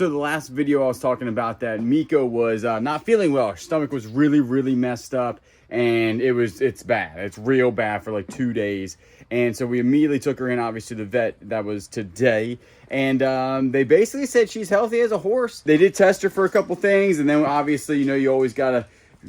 So the last video I was talking about that Miko was not feeling well. Her stomach was really messed up, and it's bad. It's real bad for like 2 days. And so we immediately took her in, obviously, to the vet. That was today. And they basically said she's healthy as a horse. They did test her for a couple things, and then obviously, you know, you always gotta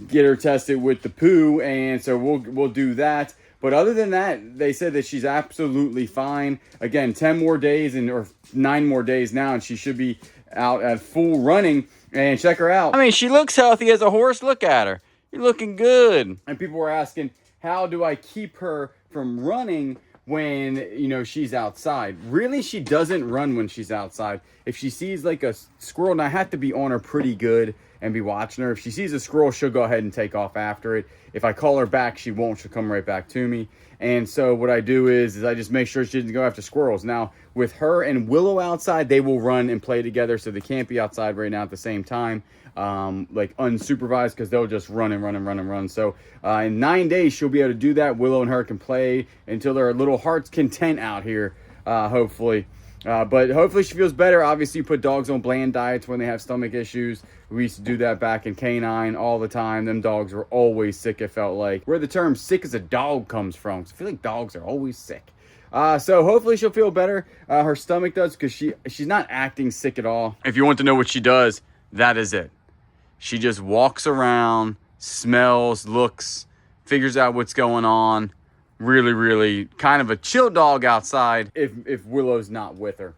get her tested with the poo, and so we'll do that. But other than that, they said that she's absolutely fine. Again, 10 more days or 9 more days now, and she should be out at full running. And check her out. I mean, she looks healthy as a horse. Look at her. You're looking good. And people were asking, how do I keep her from running when, you know, she's outside? Really, she doesn't run when she's outside. If she sees like a squirrel, and I have to be on her pretty good and be watching her. If she sees a squirrel, she'll go ahead and take off after it. If I call her back, she won't. She'll come right back to me. And so what I do is I just make sure she doesn't go after squirrels. Now, with her and Willow outside, they will run and play together, so they can't be outside right now at the same time, like unsupervised, because they'll just run and run. So in 9 days, she'll be able to do that. Willow and her can play until their little heart's content out here, hopefully. But hopefully she feels better. Obviously, you put dogs on bland diets when they have stomach issues. We used to do that back in canine all the time. Them dogs were always sick, it felt like. Where the term sick as a dog comes from. So I feel like dogs are always sick. So hopefully she'll feel better. Her stomach does, because she's not acting sick at all. If you want to know what she does, that is it. She just walks around, smells, looks, figures out what's going on. Really kind of a chill dog outside if Willow's not with her.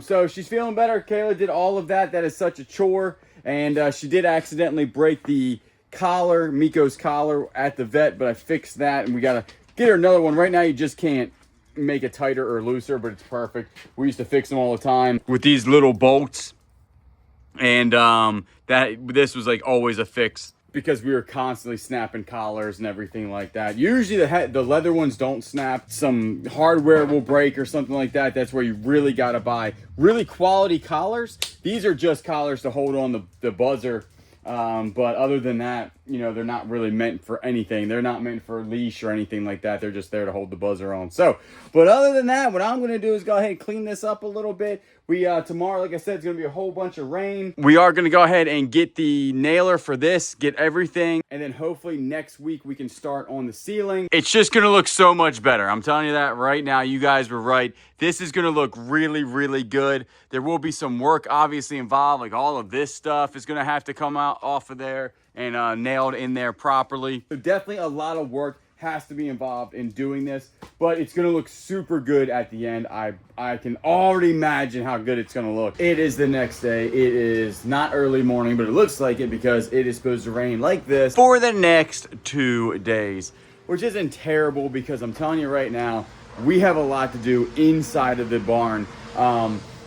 So she's feeling better. Kayla did all of that. That is such a chore. And she did accidentally break the collar, Miko's collar, at the vet, but I fixed that, and we got to get her another one. Right now, you just can't make it tighter or looser, but it's perfect. We used to fix them all the time with these little bolts. And this was like always a fix, because we were constantly snapping collars and everything like that. Usually the leather ones don't snap. Some hardware will break or something like that. That's where you really got to buy really quality collars. These are just collars to hold on the buzzer. But other than that, you know, they're not really meant for anything. They're not meant for a leash or anything like that. They're just there to hold the buzzer on. So, but other than that, what I'm going to do is go ahead and clean this up a little bit. Tomorrow, like I said, it's going to be a whole bunch of rain. We are going to go ahead and get the nailer for this, get everything. And then hopefully next week we can start on the ceiling. It's just going to look so much better. I'm telling you that right now. You guys were right. This is going to look really good. There will be some work obviously involved. Like all of this stuff is going to have to come out off of there and nailed in there properly. So definitely a lot of work has to be involved in doing this, but it's gonna look super good at the end. I can already imagine how good it's gonna look. It is the next day. It is not early morning, but it looks like it, because it is supposed to rain like this for the next 2 days, which isn't terrible, because I'm telling you right now, we have a lot to do inside of the barn.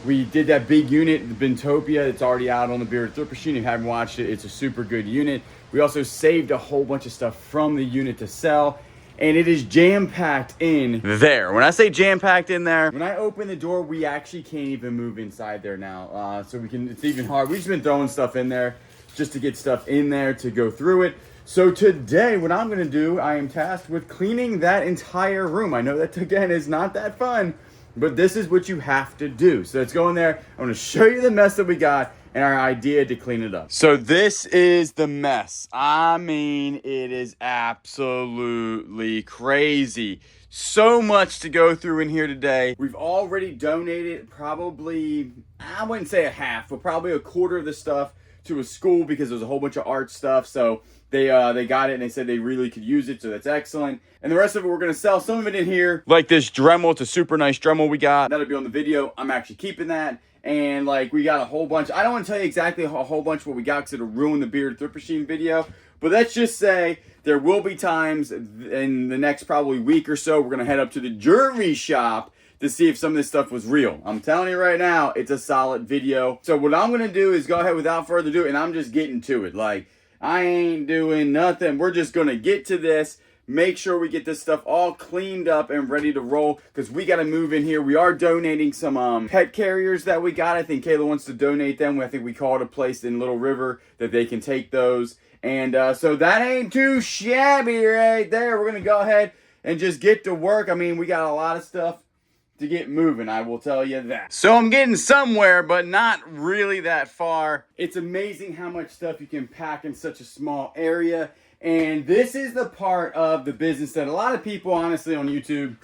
We did that big unit, the Bentopia. It's already out on the Bearded Thrift Machine. If you haven't watched it, it's a super good unit. We also saved a whole bunch of stuff from the unit to sell, and it is jam-packed in there. When I say jam-packed in there, when I open the door, we actually can't even move inside there now. So it's even hard. We've just been throwing stuff in there just to get stuff in there to go through it. So today, what I'm gonna do, I am tasked with cleaning that entire room. I know that, again, is not that fun, but this is what you have to do. So let's go in there. I'm gonna show you the mess that we got and our idea to clean it up. So this is the mess. I mean, it is absolutely crazy. So much to go through in here today. We've already donated probably, I wouldn't say a half, but probably a quarter of the stuff to a school, because there's a whole bunch of art stuff. So they got it and they said they really could use it, so that's excellent. And the rest of it we're gonna sell. Some of it in here, like this Dremel. It's a super nice Dremel we got. That'll be on the video. I'm actually keeping that. And like, we got a whole bunch. I don't want to tell you exactly a whole bunch what we got, because it'll ruin the Bearded Thrift Machine video. But let's just say there will be times in the next probably week or so, we're gonna head up to the jewelry shop to see if some of this stuff was real. I'm telling you right now, it's a solid video. So what I'm gonna do is go ahead without further ado, and I'm just getting to it. Like, I ain't doing nothing. We're just gonna get to this, make sure we get this stuff all cleaned up and ready to roll, because we got to move in here. We are donating some pet carriers that we got. I think Kayla wants to donate them. I think we called a place in Little River that they can take those. And so that ain't too shabby right there. We're going to go ahead and just get to work. I mean, we got a lot of stuff to get moving, I will tell you that. So I'm getting somewhere, but not really that far. It's amazing how much stuff you can pack in such a small area. And this is the part of the business that a lot of people, honestly, on YouTube,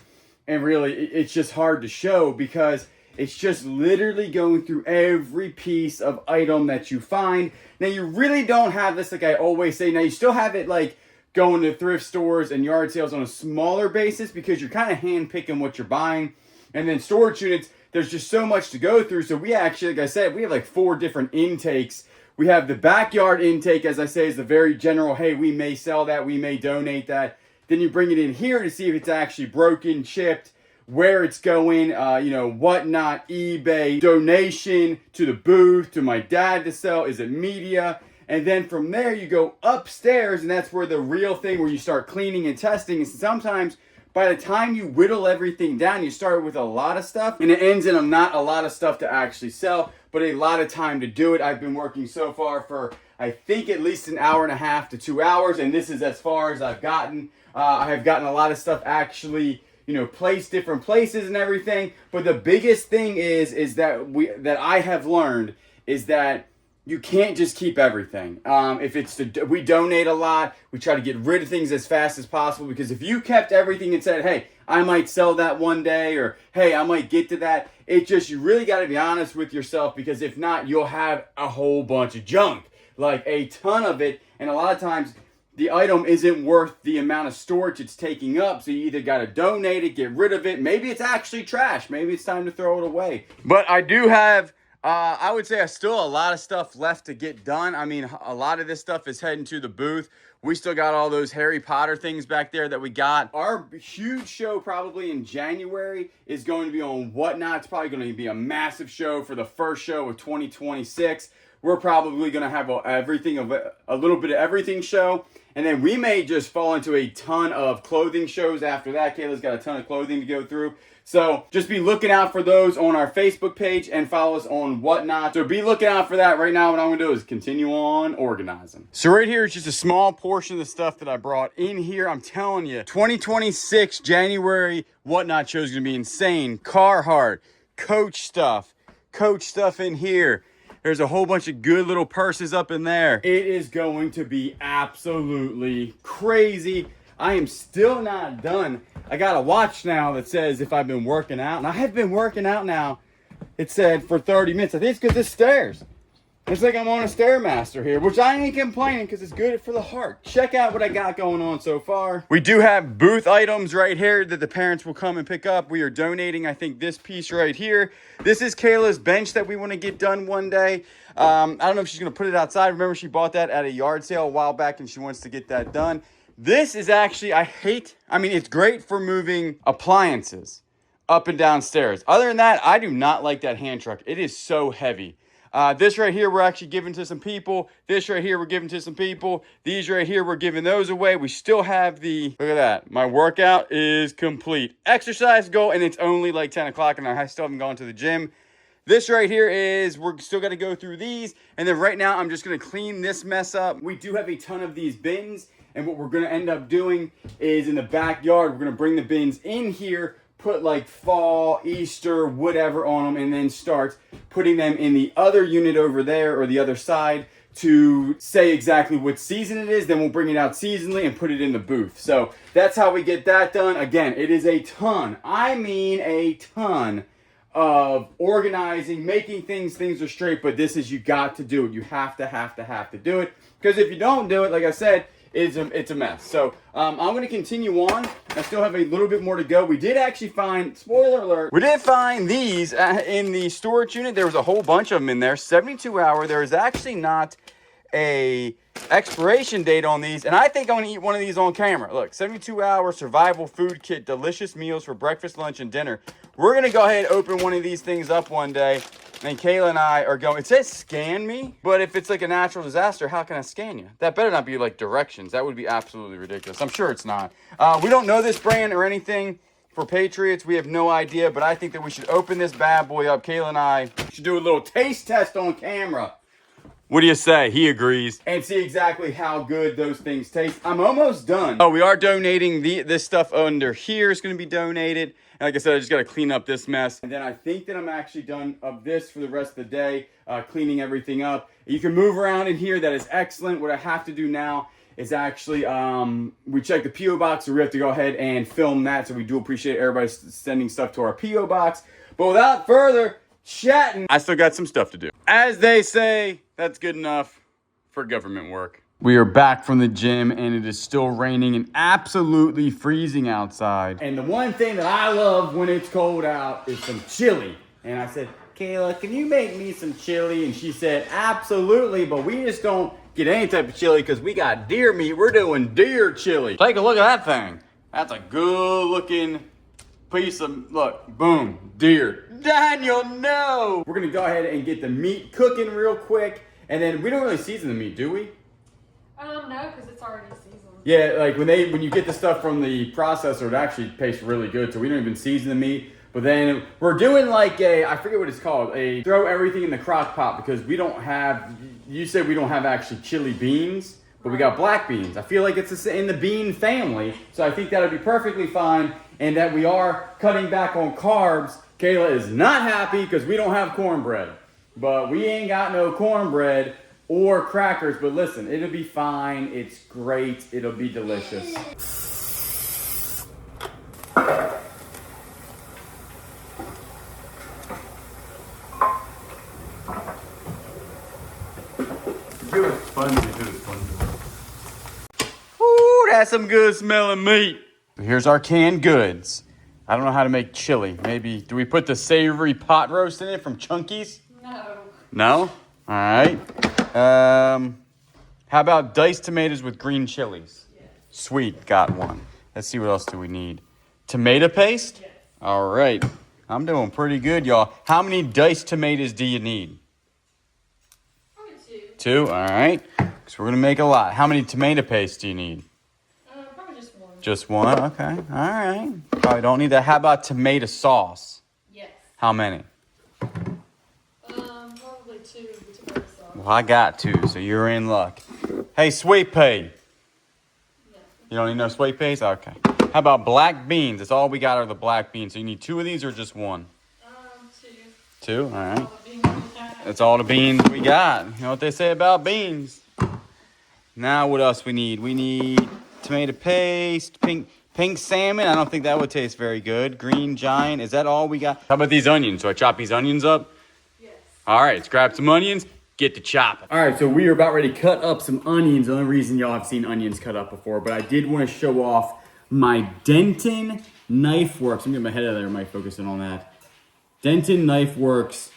and really, it's just hard to show because it's just literally going through every piece of item that you find. Now, you really don't have this, like I always say. Now, you still have it like going to thrift stores and yard sales on a smaller basis because you're kind of hand picking what you're buying. And then storage units, there's just so much to go through. So we actually, like I said, we have like 4 different intakes. We have the backyard intake, as I say, is the very general, hey, we may sell that, we may donate that. Then you bring it in here to see if it's actually broken, chipped, where it's going, whatnot, eBay, donation, to the booth, to my dad to sell, is it media? And then from there you go upstairs, and that's where the real thing, where you start cleaning and testing. And sometimes by the time you whittle everything down, you start with a lot of stuff, and it ends in not a lot of stuff to actually sell, but a lot of time to do it. I've been working so far for, I think, at least an hour and a half to 2 hours, and this is as far as I've gotten. I have gotten a lot of stuff actually, placed different places and everything. But the biggest thing is that I have learned is that you can't just keep everything. We donate a lot. We try to get rid of things as fast as possible, because if you kept everything and said, hey, I might sell that one day, or hey, I might get to that, you really got to be honest with yourself, because if not, you'll have a whole bunch of junk, like a ton of it. And a lot of times the item isn't worth the amount of storage it's taking up. So you either got to donate it, get rid of it. Maybe it's actually trash. Maybe it's time to throw it away. But I do have, I would say, still a lot of stuff left to get done. I mean, a lot of this stuff is heading to the booth. We still got all those Harry Potter things back there that we got. Our huge show probably in January is going to be on Whatnot. It's probably going to be a massive show for the first show of 2026. We're probably going to have a little bit of everything show. And then we may just fall into a ton of clothing shows after that. Kayla's got a ton of clothing to go through. So just be looking out for those on our Facebook page and follow us on Whatnot. So be looking out for that. Right now, what I'm going to do is continue on organizing. So right here is just a small portion of the stuff that I brought in here. I'm telling you, 2026 January Whatnot show is going to be insane. Carhartt, Coach stuff in here. There's a whole bunch of good little purses up in there. It is going to be absolutely crazy. I am still not done. I got a watch now that says if I've been working out. And I have been working out now. It said for 30 minutes. I think it's because it's stairs. It's like I'm on a Stairmaster here, which I ain't complaining because it's good for the heart. Check out what I got going on so far. We do have booth items right here that the parents will come and pick up. We are donating, I think, this piece right here. This is Kayla's bench that we want to get done one day. I don't know if she's going to put it outside. Remember, she bought that at a yard sale a while back, and she wants to get that done. This is actually, it's great for moving appliances up and down stairs. Other than that, I do not like that hand truck. It is so heavy. This right here, we're actually giving to some people. This right here, we're giving to some people. These right here, we're giving those away. We still have look at that. My workout is complete. Exercise goal, and it's only like 10 o'clock, and I still haven't gone to the gym. This right here we're still got to go through these. And then right now, I'm just going to clean this mess up. We do have a ton of these bins. And what we're going to end up doing is in the backyard, we're going to bring the bins in here, put like fall, Easter, whatever on them, and then start putting them in the other unit over there or the other side to say exactly what season it is. Then we'll bring it out seasonally and put it in the booth. So that's how we get that done. Again, it is a ton. I mean a ton of organizing, making things are straight, but you got to do it. You have to do it. Because if you don't do it, like I said, it's a mess. So I'm going to continue on. I still have a little bit more to go. We did actually find, spoiler alert, we did find these in the storage unit. There was a whole bunch of them in there. 72 hour. There is actually not a expiration date on these, and I think I'm going to eat one of these on camera. Look, 72 hour survival food kit, delicious meals for breakfast, lunch, and dinner. We're going to go ahead and open one of these things up one day. And Kayla and I are going, it says scan me, but if it's like a natural disaster, how can I scan you? That better not be like directions. That would be absolutely ridiculous. I'm sure it's not. We don't know this brand or anything for Patriots. We have no idea, but I think that we should open this bad boy up. Kayla and I should do a little taste test on camera. What do you say? He agrees. And see exactly how good those things taste. I'm almost done. Oh, we are donating this stuff under here. It's going to be donated. And like I said, I just got to clean up this mess. And then I think that I'm actually done of this for the rest of the day, cleaning everything up. You can move around in here. That is excellent. What I have to do now is actually, we check the P.O. box, so we have to go ahead and film that. So we do appreciate everybody sending stuff to our P.O. box. But without further chatting, I still got some stuff to do. As they say, that's good enough for government work. We are back from the gym and it is still raining and absolutely freezing outside. And the one thing that I love when it's cold out is some chili. And I said, Kayla, can you make me some chili? And she said, absolutely, but we just don't get any type of chili because we got deer meat. We're doing deer chili. Take a look at that thing. That's a good looking piece of, look, boom, deer. Daniel, no! We're gonna go ahead and get the meat cooking real quick. And then we don't really season the meat, do we? No, because it's already seasoned. Yeah, like when you get the stuff from the processor, it actually tastes really good. So we don't even season the meat. But then we're doing like I forget what it's called, throw everything in the crock pot because we don't have, you said we don't have actually chili beans, but we got black beans. I feel like it's in the bean family. So I think that'll be perfectly fine. And that we are cutting back on carbs. Kayla is not happy because we don't have cornbread. But we ain't got no cornbread or crackers. But listen, it'll be fine. It's great. It'll be delicious. Good spongy, good spongy. Ooh, that's some good smelling meat. Here's our canned goods. I don't know how to make chili. Maybe, do we put the savory pot roast in it from Chunky's? No. No? All right. How about diced tomatoes with green chilies? Yes. Sweet, got one. Let's see, what else do we need? Tomato paste? Yes. All right. I'm doing pretty good, y'all. How many diced tomatoes do you need? Probably 2. 2? All right. Because we're going to make a lot. How many tomato paste do you need? Probably just 1. Just 1? Okay. All right. Probably don't need that. How about tomato sauce? Yes. How many? Probably 2 tomato sauce. Well, I got 2, so you're in luck. Hey, sweet pea. No. You don't need no sweet peas? Okay. How about black beans? That's all we got are the black beans. So you need 2 of these or just 1? 2. 2? All right. That's all the beans we got. You know what they say about beans. Now what else we need? We need tomato paste, pink salmon. I don't think that would taste very good. Green giant. Is that all we got? How about these onions? So I chop these onions up? Yes. All right, let's grab some onions. Get to chopping. All right, so we are about ready to cut up some onions. The only reason y'all have seen onions cut up before, but I did want to show off my Denton Knife Works. I'm getting my head out of there. I might focus in on that. Denton Knife Works.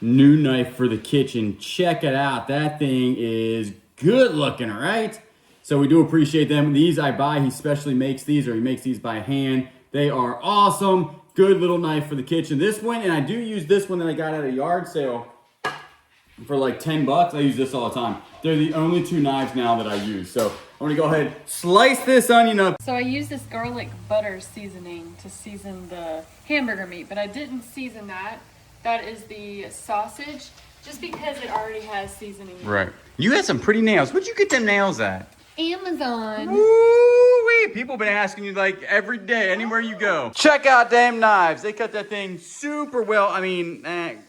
New knife for the kitchen. Check it out. That thing is good looking, all right? So we do appreciate them. These I buy. He specially makes these, or he makes these by hand. They are awesome. Good little knife for the kitchen. This one, and I do use this one that I got at a yard sale for like 10 bucks. I use this all the time. They're the only 2 knives now that I use. So I'm gonna go ahead, slice this onion up. So I use this garlic butter seasoning to season the hamburger meat, but I didn't season that. That is the sausage, just because it already has seasoning. Right. You had some pretty nails. Where'd you get them nails at? Amazon. Woo-wee. People been asking you like every day, anywhere you go. Check out damn knives. They cut that thing super well. I mean,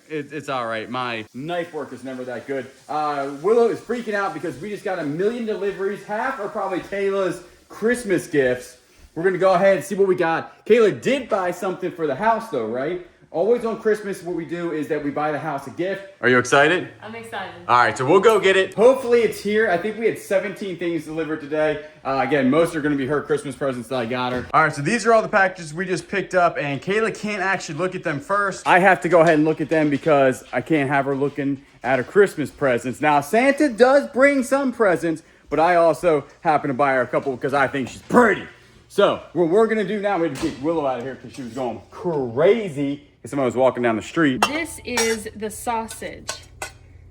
it's all right. My knife work is never that good. Willow is freaking out because we just got 1 million deliveries. Half are probably Kayla's Christmas gifts. We're going to go ahead and see what we got. Kayla did buy something for the house though, right? Always on Christmas, what we do is that we buy the house a gift. Are you excited? I'm excited. All right, so we'll go get it. Hopefully it's here. I think we had 17 things delivered today. Again, most are gonna be her Christmas presents that I got her. All right, so these are all the packages we just picked up, and Kayla can't actually look at them first. I have to go ahead and look at them because I can't have her looking at her Christmas presents. Now, Santa does bring some presents, but I also happen to buy her a couple because I think she's pretty. So what we're gonna do now, we had to get Willow out of here because she was going crazy. Someone was walking down the street. This is the sausage.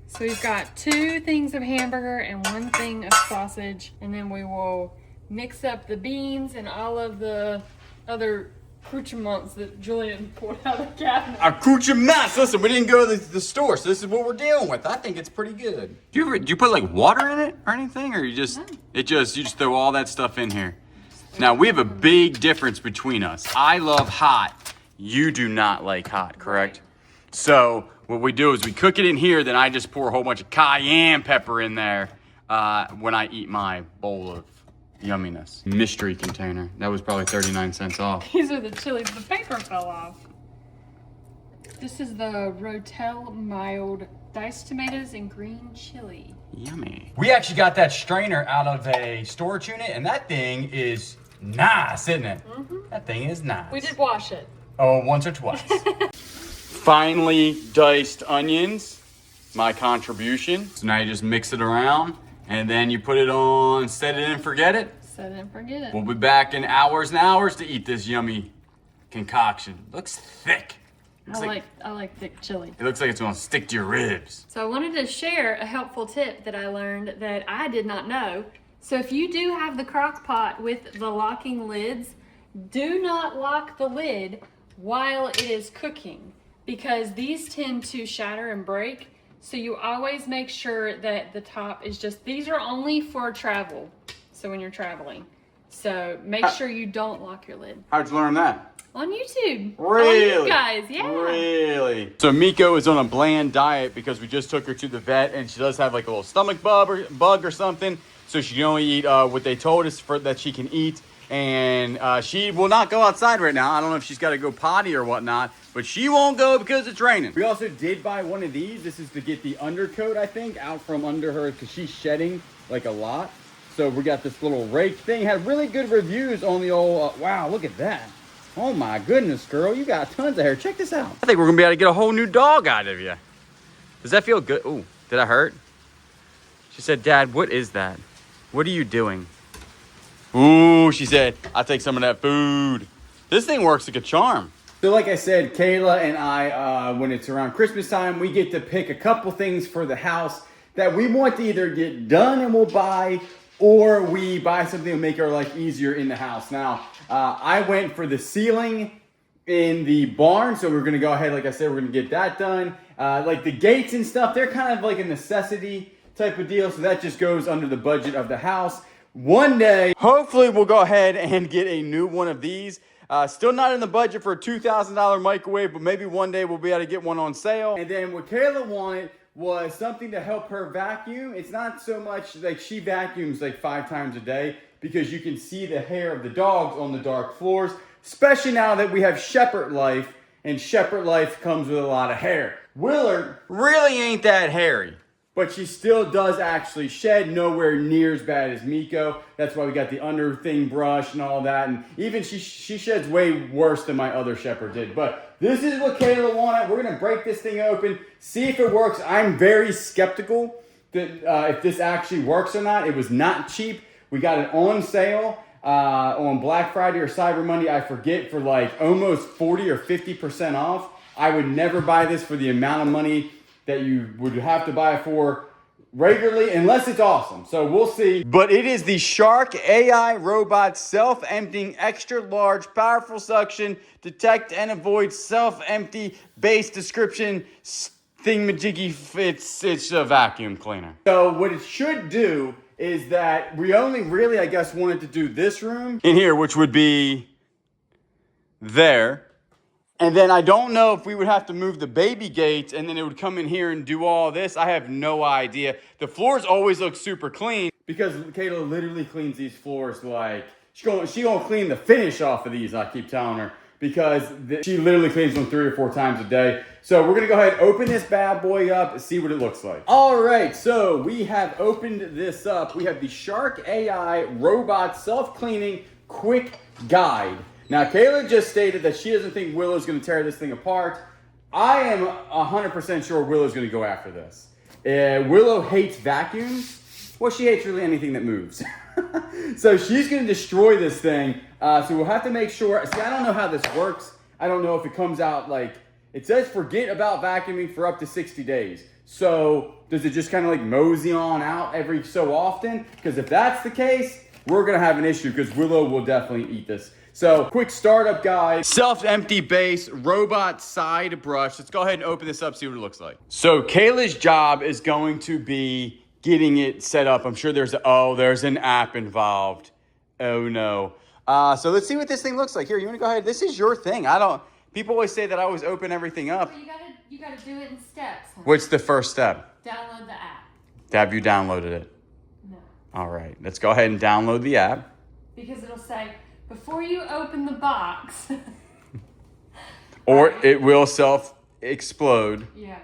So we've got 2 things of hamburger and 1 thing of sausage. And then we will mix up the beans and all of the other accoutrements that Julian pulled out of the cabinet. Accoutrements. Listen, we didn't go to the store, so this is what we're dealing with. I think it's pretty good. Do you put like water in it or anything, or you just you just throw all that stuff in here? Now we have a big difference between us. I love hot. You do not like hot, correct? Right. So what we do is we cook it in here, then I just pour a whole bunch of cayenne pepper in there when I eat my bowl of yumminess. Mystery container. That was probably 39 cents off. These are the chilies. The paper fell off. This is the Rotel mild diced tomatoes and green chili. Yummy. We actually got that strainer out of a storage unit, and that thing is nice, isn't it? Mm-hmm. That thing is nice. We did wash it. Oh, once or twice. Finely diced onions, my contribution. So now you just mix it around, and then you put it on, set it and forget it. Set it and forget it. We'll be back in hours and hours to eat this yummy concoction. Looks thick. I like thick chili. It looks like it's gonna stick to your ribs. So I wanted to share a helpful tip that I learned that I did not know. So if you do have the crock pot with the locking lids, do not lock the lid while it is cooking, because these tend to shatter and break. So you always make sure that the top is just, these are only for travel. So when you're traveling. So make sure you don't lock your lid. How'd you learn that? On YouTube. Really? On you guys, yeah. Really? So Miko is on a bland diet because we just took her to the vet, and she does have like a little stomach bug or something. So she can only eat what they told us that she can eat. And she will not go outside right now. I don't know if she's got to go potty or whatnot, but she won't go because it's raining. We also did buy one of these. This is to get the undercoat, I think, out from under her because she's shedding like a lot. So we got this little rake thing. Had really good reviews on the old, wow, look at that. Oh my goodness, girl, you got tons of hair. Check this out. I think we're gonna be able to get a whole new dog out of you. Does that feel good? Ooh, did I hurt? She said, Dad, what is that? What are you doing? Ooh, she said, I'll take some of that food. This thing works like a charm. So like I said, Kayla and I, when it's around Christmas time, we get to pick a couple things for the house that we want to either get done and we'll buy, or we buy something to make our life easier in the house. Now, I went for the ceiling in the barn, so we're gonna go ahead, like I said, we're gonna get that done. Like the gates and stuff, they're kind of like a necessity type of deal, so that just goes under the budget of the house. One day, hopefully we'll go ahead and get a new one of these. Still not in the budget for a $2,000 microwave, but maybe one day we'll be able to get one on sale. And then what Kayla wanted was something to help her vacuum. It's not so much like she vacuums like 5 times a day because you can see the hair of the dogs on the dark floors, especially now that we have Shepherd Life, and Shepherd Life comes with a lot of hair. Willard really ain't that hairy, but she still does actually shed, nowhere near as bad as Miko. That's why we got the under thing brush and all that. And even she sheds way worse than my other Shepherd did. But this is what Kayla wanted. We're gonna break this thing open, see if it works. I'm very skeptical that if this actually works or not. It was not cheap. We got it on sale on Black Friday or Cyber Monday, I forget, for like almost 40 or 50% off. I would never buy this for the amount of money that you would have to buy for regularly, unless it's awesome. So we'll see. But it is the Shark AI robot self-emptying extra large powerful suction detect and avoid self-empty base description thingamajiggy. It's a vacuum cleaner. So what it should do is that we only really, I guess, wanted to do this room in here, which would be there. And then I don't know if we would have to move the baby gates and then it would come in here and do all this. I have no idea. The floors always look super clean because Kayla literally cleans these floors like, she gonna clean the finish off of these, I keep telling her, because she literally cleans them 3 or 4 times a day. So we're gonna go ahead and open this bad boy up and see what it looks like. All right, so we have opened this up. We have the Shark AI Robot Self-Cleaning Quick Guide. Now, Kayla just stated that she doesn't think Willow's going to tear this thing apart. I am 100% sure Willow's going to go after this. Willow hates vacuums. Well, she hates really anything that moves. So she's going to destroy this thing. So we'll have to make sure. See, I don't know how this works. I don't know if it comes out like, it says forget about vacuuming for up to 60 days. So does it just kind of like mosey on out every so often? Because if that's the case, we're going to have an issue because Willow will definitely eat this. So quick startup guide, self-empty base, robot side brush. Let's go ahead and open this up, see what it looks like. So Kayla's job is going to be getting it set up. I'm sure there's an app involved. Oh no. So let's see what this thing looks like. Here, you wanna go ahead? This is your thing. People always say that I always open everything up. Well, you gotta do it in steps. Huh? What's the first step? Download the app. Have you downloaded it? No. All right, let's go ahead and download the app. Because it'll say, before you open the box. Or it will self-explode. Yeah.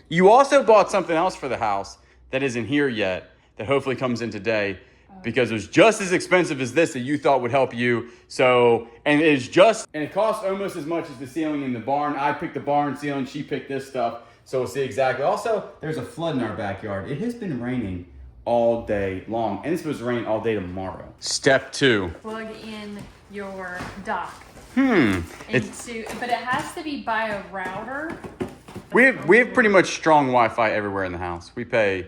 You also bought something else for the house that isn't here yet, that hopefully comes in today, because it was just as expensive as this that you thought would help you. So, and it costs almost as much as the ceiling in the barn. I picked the barn ceiling, she picked this stuff. So we'll see exactly. Also, there's a flood in our backyard. It has been raining all day long, and it's supposed to rain all day tomorrow. Step 2. Plug in your dock. But it has to be by a router. We have pretty much strong Wi-Fi everywhere in the house. We pay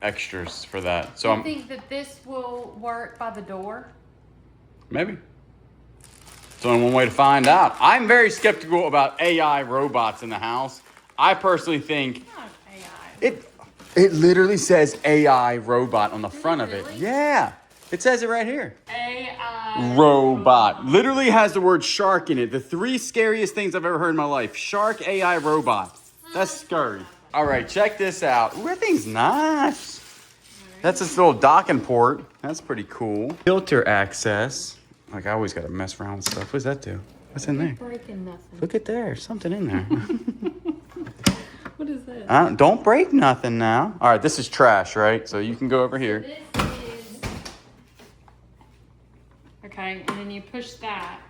extras for that. So I think that this will work by the door. Maybe. It's only one way to find out. I'm very skeptical about AI robots in the house. I personally think Not AI. it literally says AI robot on the front of it. Really? Yeah. It says it right here. AI Robot. Literally has the word shark in it. The 3 scariest things I've ever heard in my life. Shark, AI, robot. That's scary. All right, check this out. Ooh, that thing's nice. That's this little docking port. That's pretty cool. Filter access. Like, I always got to mess around with stuff. What does that do? What's in there? Breaking nothing. Look at there. Something in there. What is this? Don't break nothing now. All right, this is trash, right? So you can go over here. This is... Okay, and then you push that,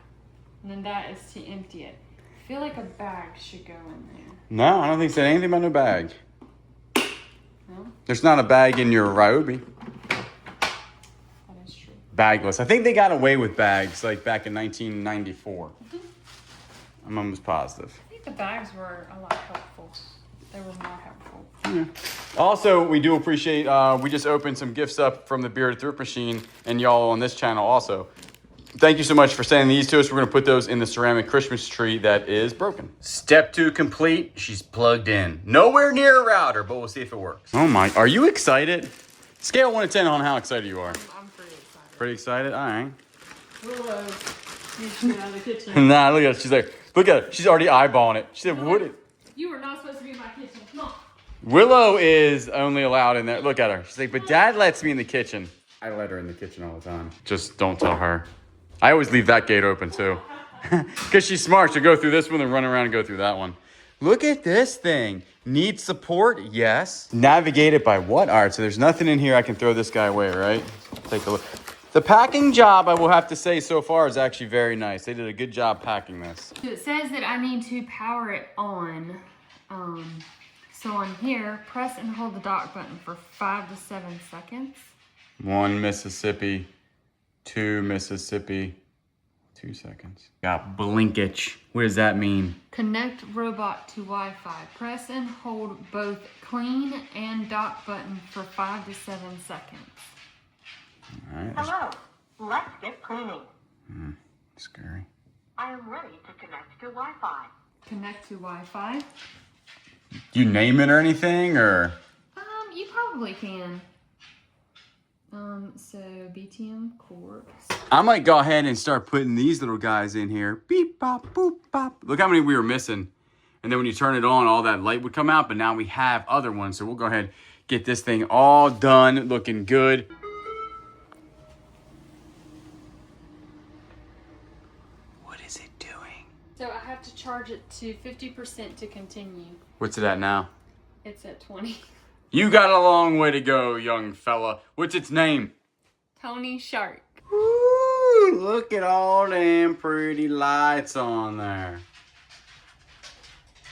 and then that is to empty it. I feel like a bag should go in there. No, I don't think it said anything about no bag. No? There's not a bag in your Ryobi. That is true. Bagless. I think they got away with bags like back in 1994. Mm-hmm. I'm almost positive. I think the bags were a lot helpful. They were more helpful. Yeah. Also, we do appreciate, we just opened some gifts up from the Bearded Thrift Machine and y'all on this channel also. Thank you so much for sending these to us. We're going to put those in the ceramic Christmas tree that is broken. Step 2 complete. She's plugged in. Nowhere near a router, but we'll see if it works. Oh my, are you excited? Scale 1 to 10 on how excited you are. I'm pretty excited. Pretty excited? All right. Willow needs to get out of the kitchen. Nah, look at her. She's like, look at her. She's already eyeballing it. She said, would it? You are not supposed to be in my kitchen. Come on. Willow is only allowed in there. Look at her. She's like, but Dad lets me in the kitchen. I let her in the kitchen all the time. Just don't tell her. I always leave that gate open too. Because she's smart. She'll go through this one and run around and go through that one. Look at this thing. Need support? Yes. Navigate it by what? All right, so there's nothing in here. I can throw this guy away, right? Take a look. The packing job, I will have to say so far, is actually very nice. They did a good job packing this. So it says that I need to power it on. So on here, press and hold the dock button for 5 to 7 seconds. 1 Mississippi, 2 Mississippi, 2 seconds. Got blinkage. What does that mean? Connect robot to Wi-Fi. Press and hold both clean and dock button for 5 to 7 seconds. All right. Hello, let's get cleaning. Scary. I am ready to connect to Wi-Fi. Connect to Wi-Fi. Do you name it or anything, or? You probably can. So BTM cord. I might go ahead and start putting these little guys in here. Beep, bop, boop, bop. Look how many we were missing. And then when you turn it on, all that light would come out, but now we have other ones. So we'll go ahead, get this thing all done, looking good. What is it doing? So I have to charge it to 50% to continue. What's it at now? It's at 20. You got a long way to go, young fella. What's its name? Tony Shark. Ooh, look at all them pretty lights on there.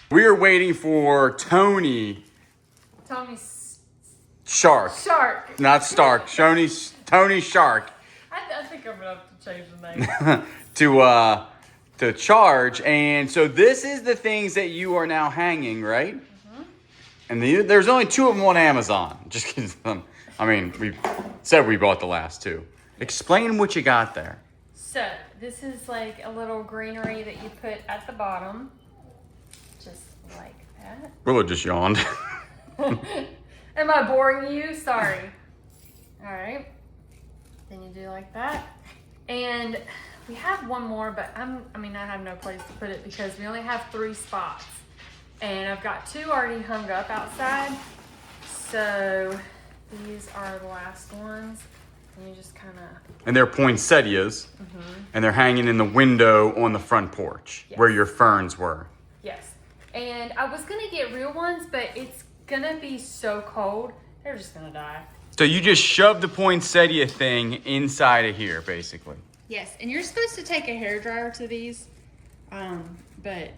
We are waiting for Tony Shark. Shark. Not Stark. Tony Shark. I think I'm gonna have to change the name. to charge. And so this is the things that you are now hanging, right? Mm-hmm. And there's only 2 of them on Amazon. Just kidding. I mean, we said we bought the last 2. Explain what you got there. So this is like a little greenery that you put at the bottom. Just like that. Willow just yawned. Am I boring you? Sorry. All right. Then you do like that. And we have one more, but I have no place to put it because we only have 3 spots. And I've got 2 already hung up outside. So these are the last ones. And you just kind of... And they're poinsettias. And they're hanging in the window on the front porch where your ferns were. Yes. And I was going to get real ones, but it's going to be so cold. They're just going to die. So you just shoved the poinsettia thing inside of here, basically. Yes. And you're supposed to take a hairdryer to these. But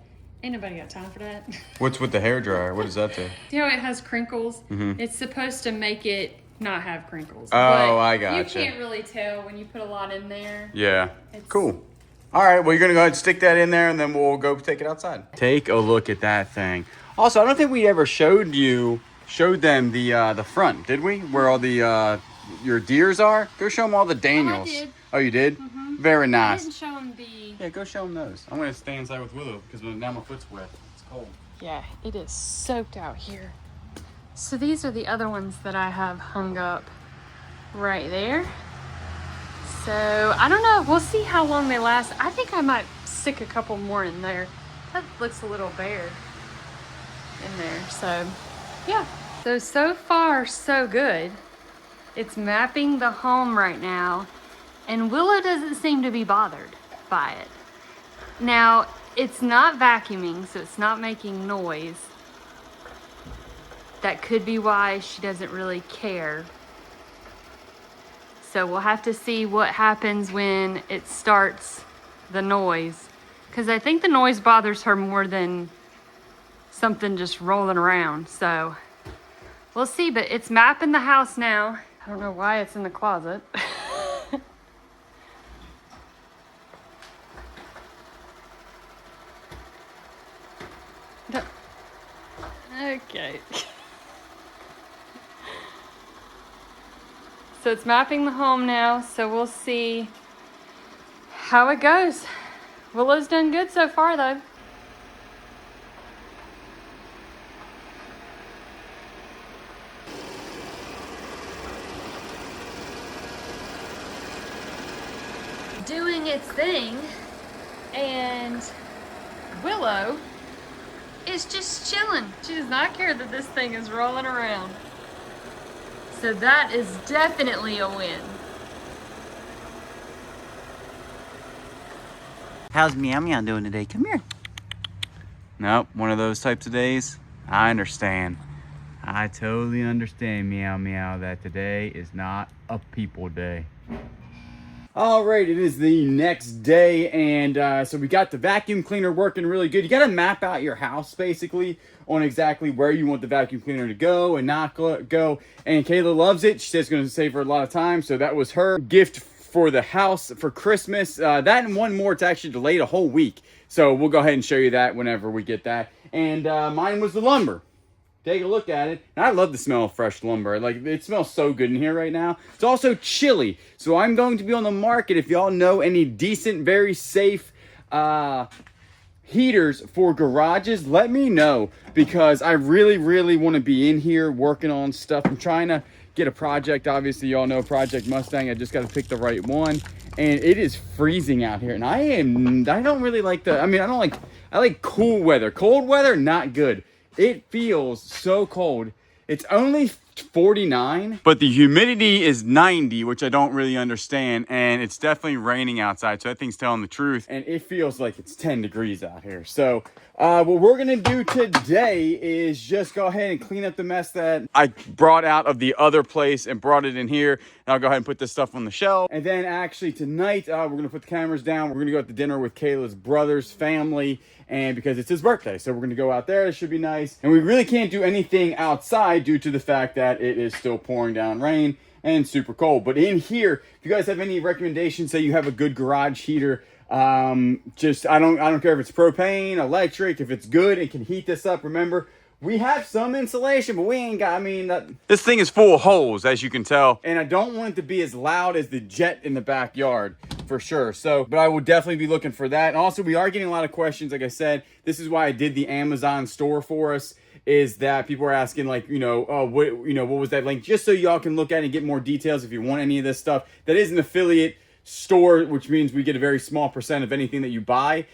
ain't nobody got time for that. What's with the hairdryer? What does that do? You know, it has crinkles. It's supposed to make it not have crinkles. Oh, but I gotcha. You can't really tell when you put a lot in there. Yeah. Cool. All right, well, you're going to go ahead and stick that in there, and then we'll go take it outside. Take a look at that thing. Also, I don't think we ever showed them the front, did we? Where all the your deers are? Go show them all the Daniels. I did. Oh, you did? Very I nice. didn't show them the... Yeah, go show them those. I'm going to stay inside with Willow because now my foot's wet. It's cold. Yeah, it is soaked out here. So these are the other ones that I have hung up right there. So I don't know. We'll see how long they last. I think I might stick a couple more in there. That looks a little bare in there. So yeah. So far so good. It's mapping the home right now. And Willow doesn't seem to be bothered by it. Now, it's not vacuuming, so it's not making noise. That could be why she doesn't really care. So we'll have to see what happens when it starts the noise. Because I think the noise bothers her more than something just rolling around. So we'll see, but it's mapping the house now. I don't know why it's in the closet. Okay. So it's mapping the home now, so we'll see how it goes. Willow's done good so far, though. Doing its thing, and Willow is just chilling. She does not care that this thing is rolling around. So that is definitely a win. How's Meow Meow doing today? Come here. Nope, one of those types of days. I understand. I totally understand, Meow Meow, that today is not a people day. All right, it is the next day, and so we got the vacuum cleaner working really good. You got to map out your house, basically, on exactly where you want the vacuum cleaner to go and not go. And Kayla loves it. She says it's going to save her a lot of time, so that was her gift for the house for Christmas. That and one more, it's actually delayed a whole week. So we'll go ahead and show you that whenever we get that. And mine was the lumber. Take a look at it. And I love the smell of fresh lumber. Like, it smells so good in here right now. It's also chilly. So I'm going to be on the market. If y'all know any decent, very safe heaters for garages, let me know. Because I really, really want to be in here working on stuff. I'm trying to get a project. Obviously, y'all know Project Mustang. I just got to pick the right one. And it is freezing out here. And I don't really like I like cool weather. Cold weather, not good. It feels so cold. It's only 49, but the humidity is 90, which I don't really understand, and it's definitely raining outside, so that thing's telling the truth, and it feels like it's 10 degrees out here. So what we're gonna do today is just go ahead and clean up the mess that I brought out of the other place and brought it in here, and I'll go ahead and put this stuff on the shelf. And then actually tonight, we're gonna put the cameras down. We're gonna go out to dinner with Kayla's brother's family, and because it's his birthday, so we're gonna go out there. It should be nice. And we really can't do anything outside due to the fact that it is still pouring down rain and super cold. But in here, if you guys have any recommendations, say you have a good garage heater, I don't care if it's propane, electric, if it's good, it can heat this up. Remember, we have some insulation, but we ain't got, this thing is full of holes, as you can tell. And I don't want it to be as loud as the jet in the backyard for sure. So, but I will definitely be looking for that. And also, we are getting a lot of questions. Like I said, this is why I did the Amazon store for us, is that people are asking, like, oh, what was that link? Just so y'all can look at it and get more details if you want any of this stuff. That is an affiliate store, which means we get a very small percent of anything that you buy.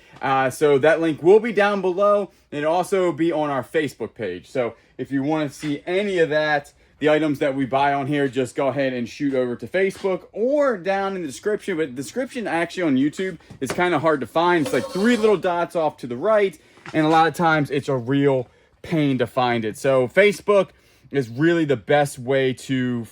So that link will be down below, and it'll also be on our Facebook page. So if you want to see any of that, the items that we buy on here, just go ahead and shoot over to Facebook or down in the description. But the description actually on YouTube is kind of hard to find. It's like 3 little dots off to the right, and a lot of times it's a real pain to find it. So Facebook is really the best way to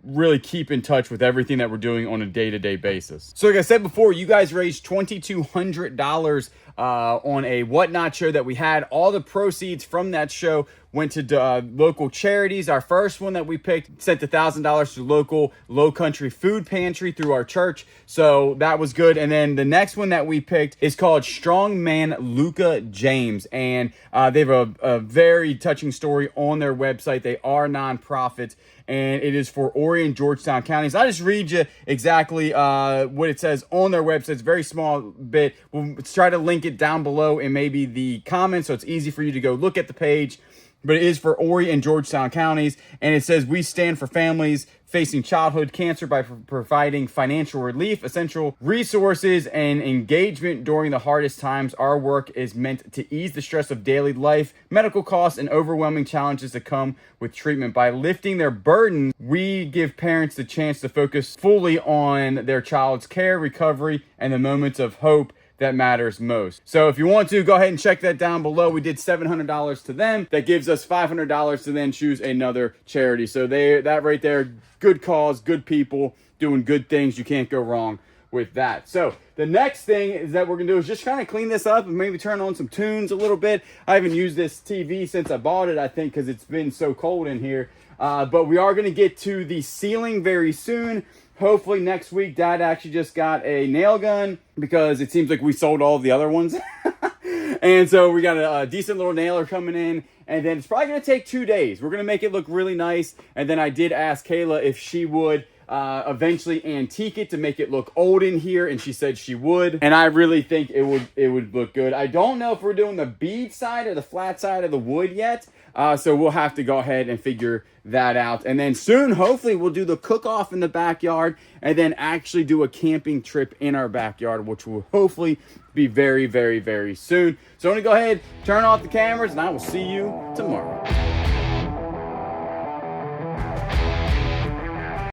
really keep in touch with everything that we're doing on a day-to-day basis. So like I said before, you guys raised $2,200 on a Whatnot show that we had. All the proceeds from that show went to local charities. Our first one that we picked sent $1,000 to local Low Country Food Pantry through our church. So that was good. And then the next one that we picked is called Strongman Luca James. And they have a very touching story on their website. They are nonprofits, and it is for Horry and Georgetown counties. I'll just read you exactly what it says on their website. It's a very small bit. We'll try to link it down below in maybe the comments so it's easy for you to go look at the page. But it is for Horry and Georgetown counties, and it says, we stand for families facing childhood cancer by providing financial relief, essential resources, and engagement during the hardest times. Our work is meant to ease the stress of daily life, medical costs, and overwhelming challenges that come with treatment. By lifting their burdens, we give parents the chance to focus fully on their child's care, recovery, and the moments of hope that matters most. So if you want to, go ahead and check that down below. We did $700 to them. That gives us $500 to then choose another charity. So that right there, good cause, good people doing good things. You can't go wrong with that. So the next thing is that we're gonna do is just kind of clean this up and maybe turn on some tunes a little bit. I haven't used this TV since I bought it, I think, because it's been so cold in here. But we are gonna get to the ceiling very soon. Hopefully next week. Dad actually just got a nail gun because it seems like we sold all the other ones. And so we got a decent little nailer coming in. And then it's probably going to take 2 days. We're going to make it look really nice. And then I did ask Kayla if she would eventually antique it to make it look old in here. And she said she would. And I really think it would look good. I don't know if we're doing the bead side or the flat side of the wood yet. So we'll have to go ahead and figure that out. And then soon, hopefully, we'll do the cook-off in the backyard and then actually do a camping trip in our backyard, which will hopefully be very, very, very soon. So I'm going to go ahead, turn off the cameras, and I will see you tomorrow.